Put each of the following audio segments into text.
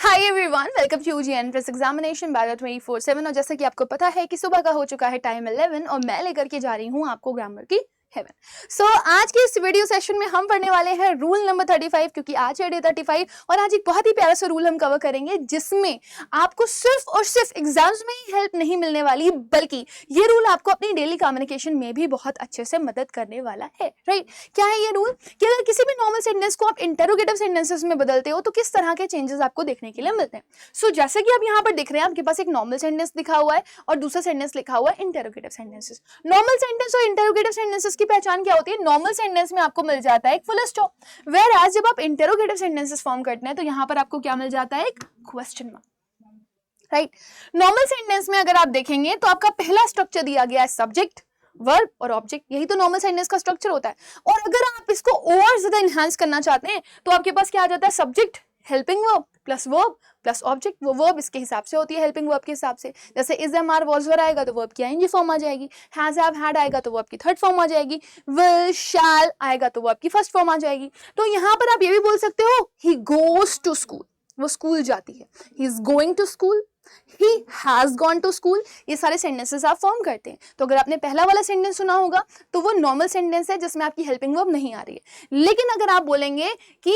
Hi everyone, welcome to UG entrance examination batch 24/7। और जैसा कि आपको पता है कि सुबह का हो चुका है टाइम 11 और मैं लेकर के जा रही हूँ आपको ग्रामर की हेवन। सो आज के इस वीडियो सेशन में हम पढ़ने वाले हैं रूल नंबर 35, क्योंकि आज है डे 35 और आज एक बहुत ही प्यारा सा रूल हम कवर करेंगे जिसमें आपको सिर्फ और सिर्फ एग्जाम्स में ही हेल्प नहीं मिलने वाली, बल्कि ये रूल आपको अपनी डेली कम्युनिकेशन में भी बहुत अच्छे से मदद करने वाला है। राइट, क्या है ये रूल कि अगर किसी भी नॉर्मल सेंटेंस को आप इंटरोगेटिव सेंटेंसेस में बदलते हो तो किस तरह के चेंजेस आपको देखने के लिए मिलते हैं। सो जैसे कि आप यहाँ पर दिख रहे हैं, आपके पास एक नॉर्मल सेंटेंस लिखा हुआ है और दूसरा सेंटेंस लिखा हुआ है इंटरोगेटिव सेंटेंसेस। नॉर्मल सेंटेंस और इंटरोगेटिव सेंटेंसेस की पहचान क्या होती है? नॉर्मल सेंटेंस में आपको मिल जाता है एक फुल स्टॉप, वेयर एज जब आप इंटरोगेटिव सेंटेंसेस फॉर्म करते हैं तो यहाँ पर आपको क्या मिल जाता है? एक question mark. Right, normal sentence में अगर आप देखेंगे तो आपका पहला स्ट्रक्चर दिया गया है सब्जेक्ट, वर्ब और ऑब्जेक्ट। यही तो नॉर्मल सेंटेंस का स्ट्रक्चर होता है। और अगर आप इसको और ज्यादा एनहांस करना चाहते हैं तो आपके पास क्या आ जाता है? Subject, helping verb plus object. वो वर्ब इसके हिसाब से होती है, हेल्पिंग वर्ब के हिसाब से। जैसे is am are was were आएगा तो वर्ब की आईएनजी फॉर्म आ जाएगी, हैज हैव हैड आएगा तो वर्ब की थर्ड फॉर्म आ जाएगी, विल शैल आएगा तो वर्ब की फर्स्ट फॉर्म आ जाएगी। तो यहाँ पर आप ये भी बोल सकते हो ही गोज टू स्कूल, वो स्कूल जाती है। He is going to school, he has gone to school। ये सारे सेंटेंसेस आप फॉर्म करते हैं। तो अगर आपने पहला वाला सेंटेंस सुना होगा तो वो नॉर्मल सेंटेंस है जिसमें आपकी हेल्पिंग वर्ब नहीं आ रही है। लेकिन अगर आप बोलेंगे कि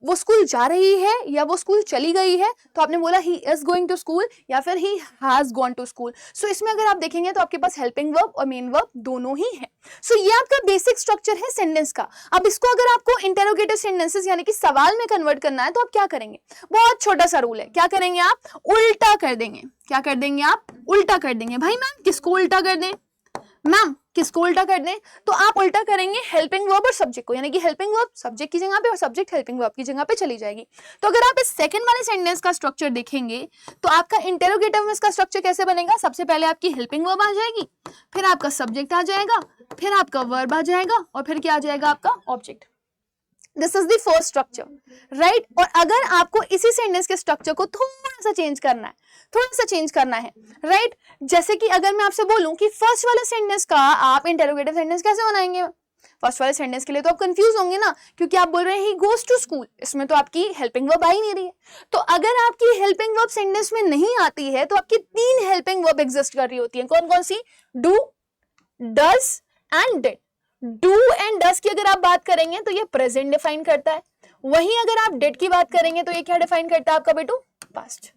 वो स्कूल जा रही है या वो स्कूल चली गई है तो आपने बोला he is going to school या फिर he has gone to school। सो इसमें अगर आप देखेंगे तो आपके पास हेल्पिंग वर्ब और मेन वर्ब दोनों ही है। सो ये आपका बेसिक स्ट्रक्चर है सेंटेंस का। अब इसको अगर आपको इंटरोगेटिव सेंटेंसेस यानी कि सवाल में कन्वर्ट करना है तो आप क्या करेंगे? बहुत छोटा सा रूल है। क्या करेंगे आप? उल्टा कर देंगे। क्या कर देंगे आप? उल्टा कर देंगे। भाई मैम किसको उल्टा कर दें? मैम किसको उल्टा कर दें? तो आप उल्टा करेंगे हेल्पिंग वर्ब और सब्जेक्ट को, यानी कि हेल्पिंग वर्ब सब्जेक्ट की जगह पे और सब्जेक्ट हेल्पिंग वर्ब की जगह पे चली जाएगी। तो अगर आप इस सेकंड वाले सेंटेंस का स्ट्रक्चर देखेंगे तो आपका इंटरोगेटिव में इसका स्ट्रक्चर कैसे बनेगा? सबसे पहले आपकी हेल्पिंग वर्ब आ जाएगी, फिर आपका सब्जेक्ट आ जाएगा, फिर आपका वर्ब आ जाएगा और फिर क्या आ जाएगा? आपका object. This is the first structure, right. और अगर आपको इसी सेंटेंस के स्ट्रक्चर को थोड़ा सा चेंज करना है, राइट। जैसे कि अगर मैं आपसे बोलूं कि फर्स्ट वाले सेंटेंस का आप इंटरोगेटिव सेंटेंस कैसे बनाएंगे? फर्स्ट वाले सेंटेंस के लिए तो आप कंफ्यूज होंगे ना, क्योंकि आप बोल रहे हैं ही गोज टू स्कूल, इसमें तो आपकी हेल्पिंग वर्ब आ ही नहीं रही है। तो अगर आपकी हेल्पिंग वर्ब सेंटेंस में नहीं आती है तो आपकी 3 हेल्पिंग वर्ब एग्जिस्ट कर रही होती है। कौन कौन सी? Do, does and did. Do and does की अगर आप बात करेंगे तो ये प्रेजेंट डिफाइन करता है, वहीं अगर आप डिड की बात करेंगे तो ये क्या डिफाइन करता है आपका बेटू? Past,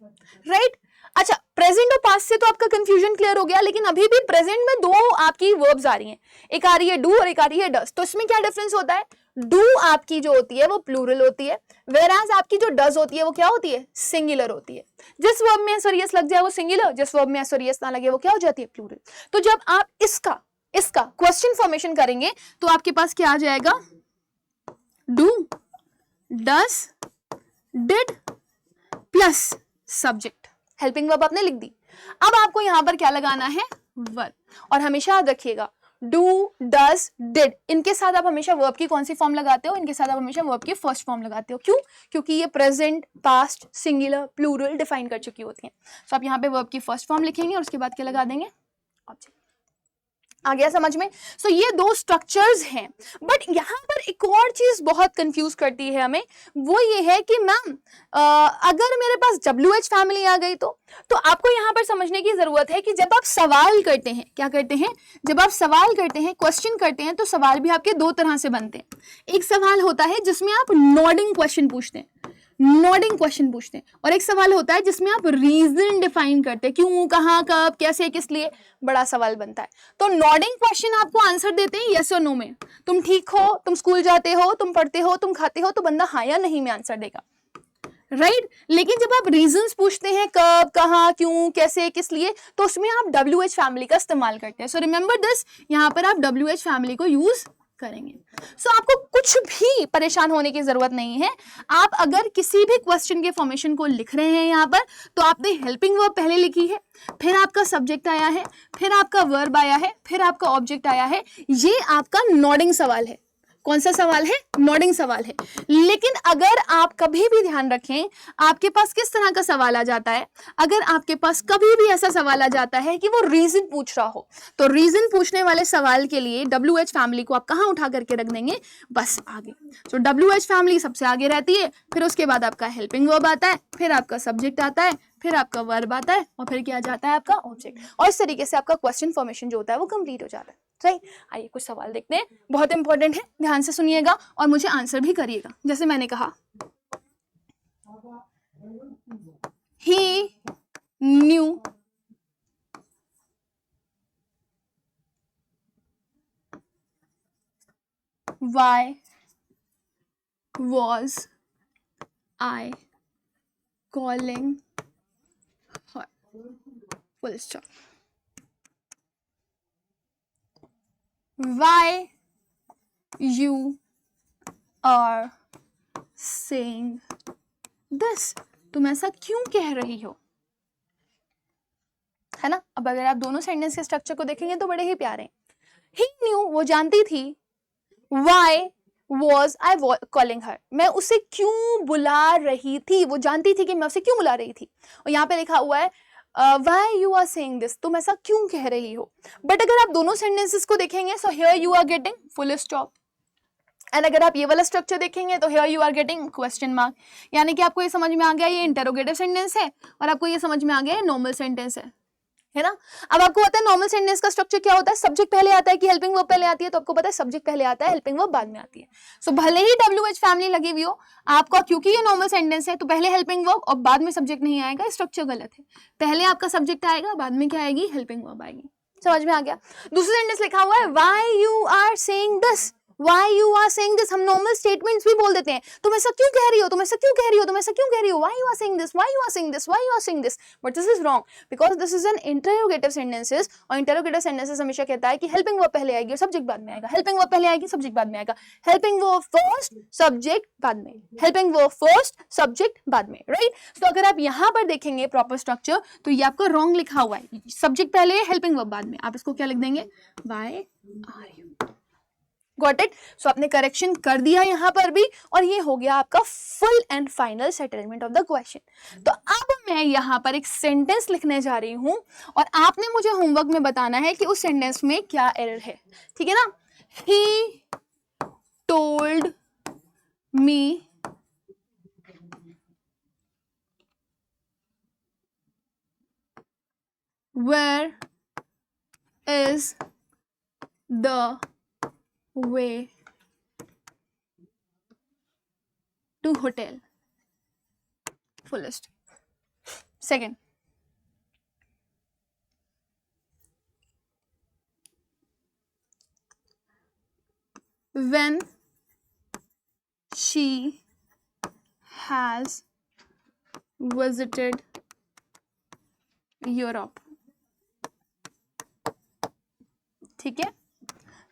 right. अच्छा, प्रेजेंट और पास्ट से तो आपका कंफ्यूजन क्लियर हो गया, लेकिन अभी भी प्रेजेंट में 2 आपकी वर्ब्स आ रही हैं, एक आ रही है डू और एक आ रही है डज। तो इसमें क्या डिफरेंस होता है? डू आपकी जो होती है वो प्लूरल होती है, वेराज आपकी जो डज होती है वो क्या होती है? सिंगुलर होती है। जिस वर्ब में एसोरियस लग जाए वो सिंगुलर, जिस वर्ब में एसोरियस ना लगे वो क्या हो जाती है? प्लूरल। तो जब आप इसका क्वेश्चन फॉर्मेशन करेंगे तो आपके पास क्या आ जाएगा? Do, does, did plus subject, helping verb आपने लिख दी। अब आपको यहां पर क्या लगाना है? वर्ब। और हमेशा याद रखिएगा डू, डज, डिड, इनके साथ आप हमेशा वर्ब की कौन सी फॉर्म लगाते हो? इनके साथ आप हमेशा वर्ब की फर्स्ट फॉर्म लगाते हो। क्यों? क्योंकि ये present, past, singular, plural define कर चुकी होती हैं। तो आप यहाँ पे वर्ब की फर्स्ट फॉर्म लिखेंगे और उसके बाद क्या लगा देंगे? ऑब्जेक्ट। आ गया समझ में? सो ये 2 स्ट्रक्चर्स हैं। बट यहाँ पर एक और चीज बहुत कंफ्यूज करती है हमें, वो ये है कि मैम अगर मेरे पास WH फैमिली आ गई तो आपको यहाँ पर समझने की जरूरत है कि जब आप सवाल करते हैं, क्या करते हैं? जब आप सवाल करते हैं, क्वेश्चन करते हैं, तो सवाल भी आपके 2 तरह से बनते हैं। एक सवाल होता है जिसमें आप नॉडिंग क्वेश्चन पूछते हैं, और एक सवाल होता है जिसमें आप रीजन डिफाइन करते हैं, क्यों, कहां, कब, कैसे, किस लिए, बड़ा सवाल बनता है। तो नॉडिंग क्वेश्चन आपको आंसर देते हैं यस और नो में। तुम ठीक हो, तुम स्कूल जाते हो, तुम पढ़ते हो, तुम खाते हो, तो बंदा हाँ या नहीं में आंसर देगा, राइट। लेकिन जब आप रीजंस पूछते हैं, कब, कहां, क्यों, कैसे, किस लिए, तो उसमें आप WH फैमिली का इस्तेमाल करते हैं। सो रिमेंबर दिस, यहाँ पर आप WH फैमिली को यूज करेंगे। सो आपको कुछ भी परेशान होने की जरूरत नहीं है। आप अगर किसी भी क्वेश्चन के फॉर्मेशन को लिख रहे हैं यहाँ पर, तो आपने हेल्पिंग वर्ब पहले लिखी है, फिर आपका सब्जेक्ट आया है, फिर आपका वर्ब आया है, फिर आपका ऑब्जेक्ट आया है। ये आपका नॉडिंग सवाल है। कौन सा सवाल है? नोडिंग सवाल है। लेकिन अगर आप कभी भी ध्यान रखें, आपके पास किस तरह का सवाल आ जाता है, अगर आपके पास कभी भी ऐसा सवाल आ जाता है कि वो रीजन पूछ रहा हो, तो रीजन पूछने वाले सवाल के लिए WH फैमिली को आप कहाँ उठा करके रख देंगे? बस आगे। तो WH फैमिली सबसे आगे रहती है, फिर उसके बाद आपका हेल्पिंग वर्ब आता है, फिर आपका सब्जेक्ट आता है, फिर आपका वर्ब आता है, और फिर क्या जाता है? आपका ऑब्जेक्ट। और इस तरीके से आपका क्वेश्चन फॉर्मेशन जो होता है वो कंप्लीट हो जाता है। सही। आइए कुछ सवाल देखते हैं, बहुत इंपॉर्टेंट है, ध्यान से सुनिएगा और मुझे आंसर भी करिएगा। जैसे मैंने कहा, ही new why was I calling her? Full stop. Why you are saying this? तुम ऐसा क्यों कह रही हो? है ना? अब अगर आप दोनों सेंटेंस के स्ट्रक्चर को देखेंगे तो बड़े ही प्यारे हैं। He knew, वो जानती थी, Why was I calling her? मैं उसे क्यों बुला रही थी? वो जानती थी कि मैं उसे क्यों बुला रही थी। और यहाँ पे लिखा हुआ है why you are saying this? तुम ऐसा क्यों कह रही हो? बट अगर आप दोनों सेंटेंसेस को देखेंगे, so here you are getting full stop. And अगर आप ये वाला स्ट्रक्चर देखेंगे तो here you are getting question mark. यानी कि आपको ये समझ में आ गया ये इंटरोगेटिव सेंटेंस है और आपको ये समझ में आ गया नॉर्मल सेंटेंस है ना? अब आपको पता है नॉर्मल सेंटेंस का स्ट्रक्चर क्या होता है? सब्जेक्ट पहले आता है कि हेल्पिंग वर्ब पहले आती है? तो आपको पता है सब्जेक्ट पहले आता है, हेल्पिंग वर्ब बाद में आती है। सो भले ही WH फैमिली लगी हुई हो आपका, क्योंकि ये नॉर्मल सेंटेंस है तो पहले हेल्पिंग वर्ब और बाद में सब्जेक्ट नहीं आएगा, स्ट्रक्चर गलत है। पहले आपका सब्जेक्ट आएगा, बाद में क्या आएगी? हेल्पिंग वर्ब आएगी। समझ में आ गया? दूसरा सेंटेंस लिखा हुआ है why you are saying this. Why you are saying this? हम नॉर्मल स्टेटमेंट्स भी बोल देते हैं, तुम ऐसा क्यों कह रही हो, तुम ऐसा क्यों कह रही हो, तुम ऐसा क्यों कह रही हो, why you are saying this, why you are saying this, why you are saying this, but this is wrong because this is an interrogative sentences और interrogative sentences हमेशा कहता है कि helping verb पहले आएगी और सब्जेक्ट बाद में आएगा, helping verb पहले आएगी सब्जेक्ट बाद में आएगा, helping verb first सब्जेक्ट बाद में, helping verb first सब्जेक्ट बाद में, राइट? तो अगर आप यहाँ पर देखेंगे प्रॉपर स्ट्रक्चर तो ये आपका रॉन्ग लिखा हुआ है, सब्जेक्ट पहले हेल्पिंग वर्ब बाद में, आप इसको क्या लिख देंगे? why are you? Got it? So आपने करेक्शन कर दिया यहाँ पर भी और ये हो गया आपका full and final settlement of the question. तो अब मैं यहाँ पर एक सेंटेंस लिखने जा रही हूँ और आपने मुझे होमवर्क में बताना है कि उस सेंटेंस में क्या एरर है, ठीक है ना? He told me where is the way to hotel. Fullest. Second, when she has visited Europe. ठीक है?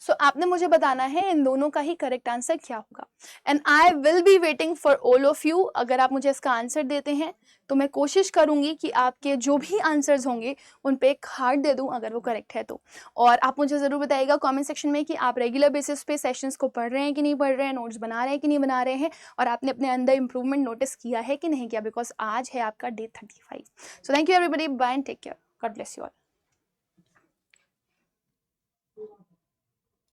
सो आपने मुझे बताना है इन दोनों का ही करेक्ट आंसर क्या होगा and I will be waiting for all of you. अगर आप मुझे इसका आंसर देते हैं तो मैं कोशिश करूंगी कि आपके जो भी आंसर्स होंगे उन पे एक हार्ट दे दूं अगर वो करेक्ट है तो। और आप मुझे ज़रूर बताइएगा कमेंट सेक्शन में कि आप रेगुलर बेसिस पे सेशंस को पढ़ रहे हैं कि नहीं पढ़ रहे हैं, नोट्स बना रहे हैं कि नहीं बना रहे हैं, और आपने अपने अंदर इंप्रूवमेंट नोटिस किया है कि नहीं किया, बिकॉज आज है आपका day 35। So thank you everybody, bye and take care, God bless you all.